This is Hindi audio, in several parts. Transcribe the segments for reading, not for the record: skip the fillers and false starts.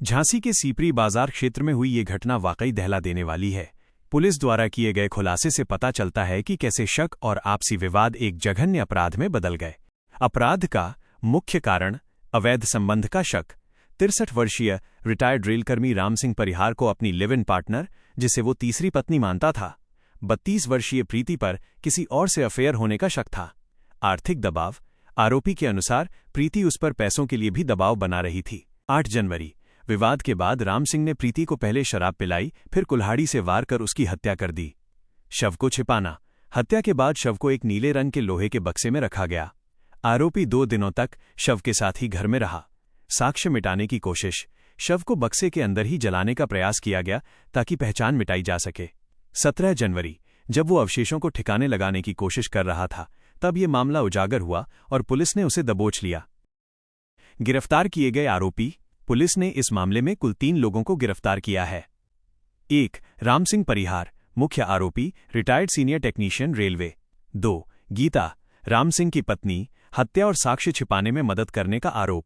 झांसी के सीपरी बाजार क्षेत्र में हुई ये घटना वाकई दहला देने वाली है। पुलिस द्वारा किए गए खुलासे से पता चलता है कि कैसे शक और आपसी विवाद एक जघन्य अपराध में बदल गए। अपराध का मुख्य कारण अवैध संबंध का शक। 63 वर्षीय रिटायर्ड रेलकर्मी राम सिंह परिहार को अपनी लिव इन पार्टनर, जिसे वो तीसरी पत्नी मानता था, 32 वर्षीय प्रीति पर किसी और से अफेयर होने का शक था। आर्थिक दबाव। आरोपी के अनुसार प्रीति उस पर पैसों के लिए भी दबाव बना रही थी। 8 जनवरी विवाद के बाद राम सिंह ने प्रीति को पहले शराब पिलाई, फिर कुल्हाड़ी से वार कर उसकी हत्या कर दी। शव को छिपाना। हत्या के बाद शव को एक नीले रंग के लोहे के बक्से में रखा गया। आरोपी 2 दिनों तक शव के साथ ही घर में रहा। साक्ष्य मिटाने की कोशिश। शव को बक्से के अंदर ही जलाने का प्रयास किया गया ताकि पहचान मिटाई जा सके। 17 जनवरी जब वो अवशेषों को ठिकाने लगाने की कोशिश कर रहा था, तब ये मामला उजागर हुआ और पुलिस ने उसे दबोच लिया। गिरफ्तार किए गए आरोपी। पुलिस ने इस मामले में कुल 3 लोगों को गिरफ्तार किया है। 1. राम सिंह परिहार, मुख्य आरोपी, retired senior technician railway. 2. Geeta, Ram Singh की पत्नी, हत्या और साक्ष्य छिपाने में मदद करने का आरोप।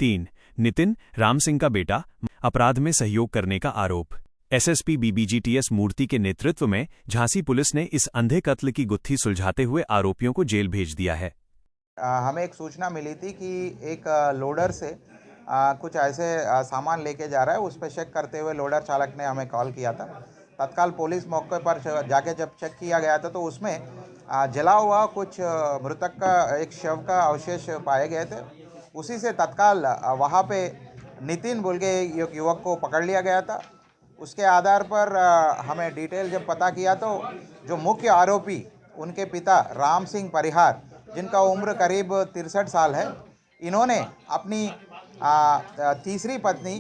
3. नितिन, राम सिंह का बेटा, अपराध में सहयोग करने का आरोप। एसएसपी बीबीजीटीएस मूर्ति के नेतृत्व में झांसी पुलिस ने इस अंधे कत्ल की गुत्थी सुलझाते हुए आरोपियों को जेल भेज दिया है। हमें एक सूचना मिली थी कि एक लोडर से कुछ ऐसे सामान लेके जा रहा है। उस पर चेक करते हुए लोडर चालक ने हमें कॉल किया था। तत्काल पुलिस मौके पर जाके जब चेक किया गया था तो उसमें जला हुआ कुछ मृतक का एक शव का अवशेष पाए गए थे। उसी से तत्काल वहाँ पे नितिन बोल के एक युवक को पकड़ लिया गया था। उसके आधार पर हमें डिटेल जब पता किया तो जो मुख्य आरोपी उनके पिता राम सिंह परिहार, जिनका उम्र करीब 63 साल है, इन्होंने अपनी तीसरी पत्नी,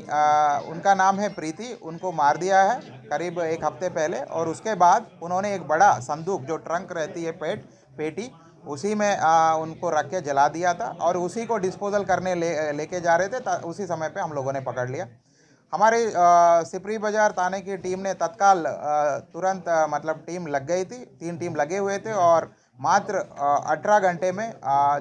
उनका नाम है प्रीति, उनको मार दिया है करीब 1 हफ्ते पहले। और उसके बाद उन्होंने एक बड़ा संदूक, जो ट्रंक रहती है पेटी, उसी में उनको रख के जला दिया था और उसी को डिस्पोजल करने लेके जा रहे थे। उसी समय पे हम लोगों ने पकड़ लिया। हमारी सिपरी बाजार थाने की टीम ने तत्काल तुरंत मतलब टीम लग गई थी। 3 टीम लगे हुए थे और मात्र 18 घंटे में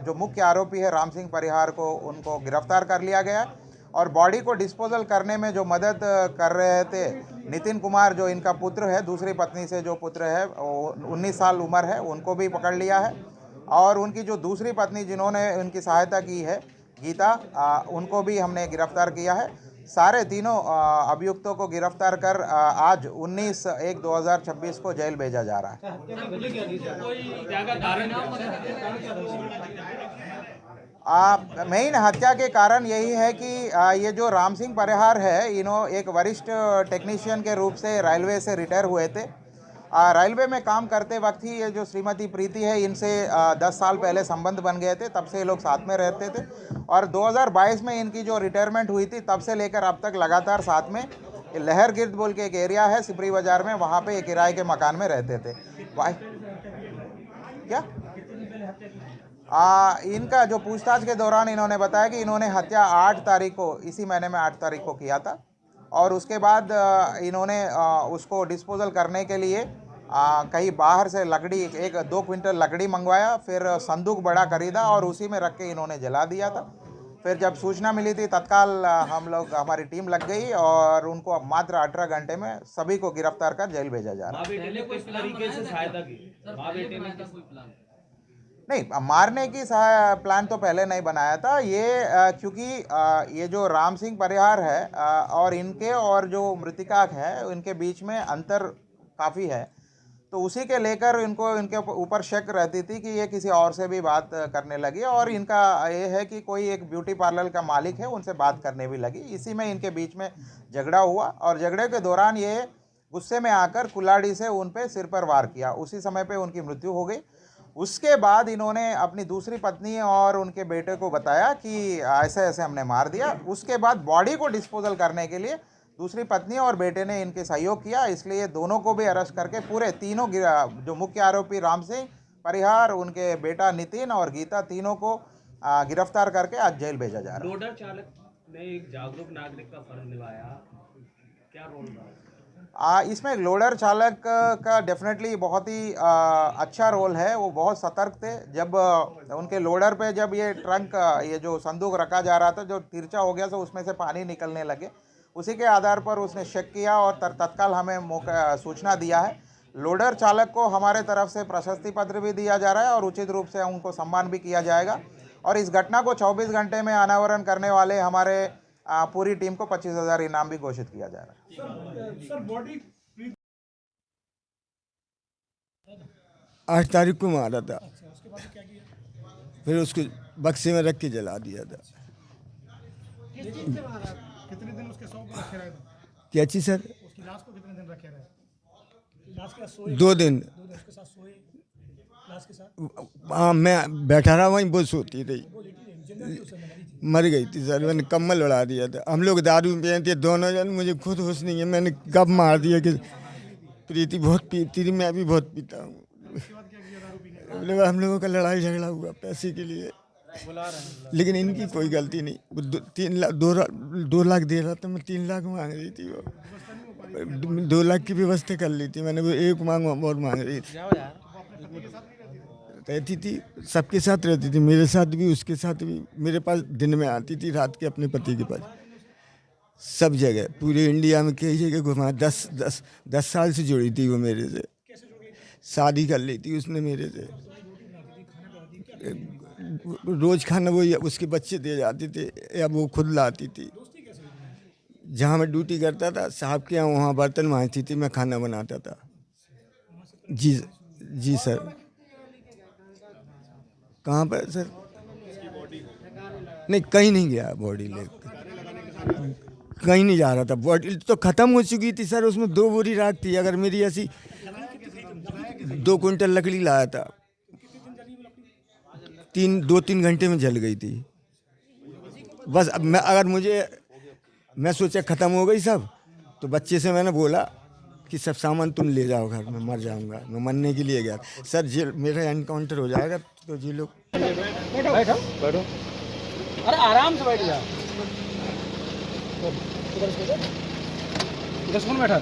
जो मुख्य आरोपी है राम सिंह परिहार को, उनको गिरफ्तार कर लिया गया। और बॉडी को डिस्पोजल करने में जो मदद कर रहे थे नितिन कुमार, जो इनका पुत्र है, दूसरी पत्नी से जो पुत्र है, 19 साल उम्र है, उनको भी पकड़ लिया है। और उनकी जो दूसरी पत्नी जिन्होंने उनकी सहायता की है, गीता, उनको भी हमने गिरफ्तार किया है। सारे तीनों अभियुक्तों को गिरफ्तार कर आज 19/1/2026 को जेल भेजा जा रहा है। मेन हत्या के कारण यही है कि ये जो राम सिंह परिहार है, इन्होंने एक वरिष्ठ टेक्नीशियन के रूप से रेलवे से रिटायर हुए थे। रेलवे में काम करते वक्त ही ये जो श्रीमती प्रीति है, इनसे 10 साल पहले संबंध बन गए थे। तब से ये लोग साथ में रहते थे और 2022 में इनकी जो रिटायरमेंट हुई थी, तब से लेकर अब तक लगातार साथ में। लहर गिर्द बोल के एक एरिया है सिपरी बाजार में, वहाँ पे एक किराए के मकान में रहते थे। क्या इनका जो पूछताछ के दौरान इन्होंने बताया कि इन्होंने हत्या 8 तारीख को, इसी महीने में 8 तारीख को किया था। और उसके बाद इन्होंने उसको डिस्पोजल करने के लिए कहीं बाहर से लकड़ी, 1-2 क्विंटल लकड़ी मंगवाया, फिर संदूक बड़ा खरीदा और उसी में रख के इन्होंने जला दिया था। फिर जब सूचना मिली थी, तत्काल हमारी टीम लग गई और उनको मात्र 18 घंटे में सभी को गिरफ्तार कर जेल भेजा जा रहा है। नहीं, मारने की प्लान तो पहले नहीं बनाया था ये, क्योंकि ये जो राम सिंह परिहार है और इनके और जो मृतिका है, उनके बीच में अंतर काफ़ी है। तो उसी के लेकर इनके ऊपर शक रहती थी कि ये किसी और से भी बात करने लगी। और इनका ये है कि कोई एक ब्यूटी पार्लर का मालिक है, उनसे बात करने भी लगी। इसी में इनके बीच में झगड़ा हुआ और झगड़े के दौरान ये गुस्से में आकर कुल्हाड़ी से उन पे सिर पर वार किया। उसी समय पे उनकी मृत्यु हो गई। उसके बाद इन्होंने अपनी दूसरी पत्नी और उनके बेटे को बताया कि ऐसे ऐसे हमने मार दिया। उसके बाद बॉडी को डिस्पोजल करने के लिए दूसरी पत्नी और बेटे ने इनके सहयोग किया। इसलिए दोनों को भी अरेस्ट करके पूरे तीनों, जो मुख्य आरोपी राम सिंह परिहार, उनके बेटा नितिन और गीता, तीनों को गिरफ्तार करके आज जेल भेजा जा रहा है। लोडर चालक ने एक जागरूक नागरिक का फर्ज निभाया, क्या रोल रहा? इसमें लोडर चालक का डेफिनेटली बहुत ही अच्छा रोल है। वो बहुत सतर्क थे। जब उनके लोडर पे जब ये ट्रंक, ये जो संदूक रखा जा रहा था, जो तिरछा हो गया, तो उसमें से पानी निकलने लगे। उसी के आधार पर उसने शक किया और तत्काल हमें सूचना दिया है। लोडर चालक को हमारे तरफ से प्रशस्ति पत्र भी दिया जा रहा है और उचित रूप से उनको सम्मान भी किया जाएगा और इस घटना को 24 घंटे में अनावरण करने वाले हमारे पूरी टीम को 25,000 इनाम भी घोषित किया जा रहा है। सर बॉडी 8 तारीख को मारा था। फिर उसको बक्से में रख के जला दिया था। कितने दिन उसके शव पर रखे रहे थे? क्या चीज सर? उसकी लाश को कितने दिन रखे रहे? लाश के साथ सोए? 2 दिन। 2 दिन उसके साथ सोए? लाश के साथ? हाँ, मैं बैठा रहा वहीं, वो सोती रही, मर गई थी सर। मैंने कम्बल उड़ा दिया था। हम लोग दारू पिए थे दोनों जन, मुझे खुद होश नहीं है। मैंने कब मार दिया कि प्रीति बहुत पीती थी, मैं भी बहुत पीता हूँ। हम लोगों का लड़ाई झगड़ा हुआ पैसे के लिए, लेकिन इनकी कोई गलती नहीं। वो 2 लाख दे रहा था, मैं 3 लाख मांग रही थी। वो 2 लाख की व्यवस्था कर ली थी मैंने। वो 1 और मांग रही थी। रहती थी, सबके साथ रहती थी, मेरे साथ भी, उसके साथ भी। मेरे पास दिन में आती थी, रात के अपने पति के पास। सब जगह पूरे इंडिया में कई जगह घुमा। 10 साल से जुड़ी थी वो मेरे से। शादी कर ली थी उसने मेरे से। रोज खाना वो उसके बच्चे दे जाते थे या वो खुद लाती थी। जहाँ मैं ड्यूटी करता था साहब के यहाँ, वहाँ बर्तन मांजती थी, मैं खाना बनाता था। जी सर। कहाँ पर सर? नहीं, कहीं नहीं गया बॉडी लेकर, कहीं नहीं जा रहा था। बॉडी तो ख़त्म हो चुकी थी सर। उसमें 2 बोरी राख थी। अगर मेरी ऐसी 2 क्विंटल लकड़ी लाया था, 2-3 घंटे में जल गई थी बस। अब मैं सोचा ख़त्म हो गई सब, तो बच्चे से मैंने बोला कि सब सामान तुम ले जाओ घर में, मर जाऊंगा। मैं मरने के लिए गया सर। जेल मेरा एनकाउंटर हो जाएगा तो जी लोग। बैठो। अरे आराम से बैठ जा। इधर कौन बैठा?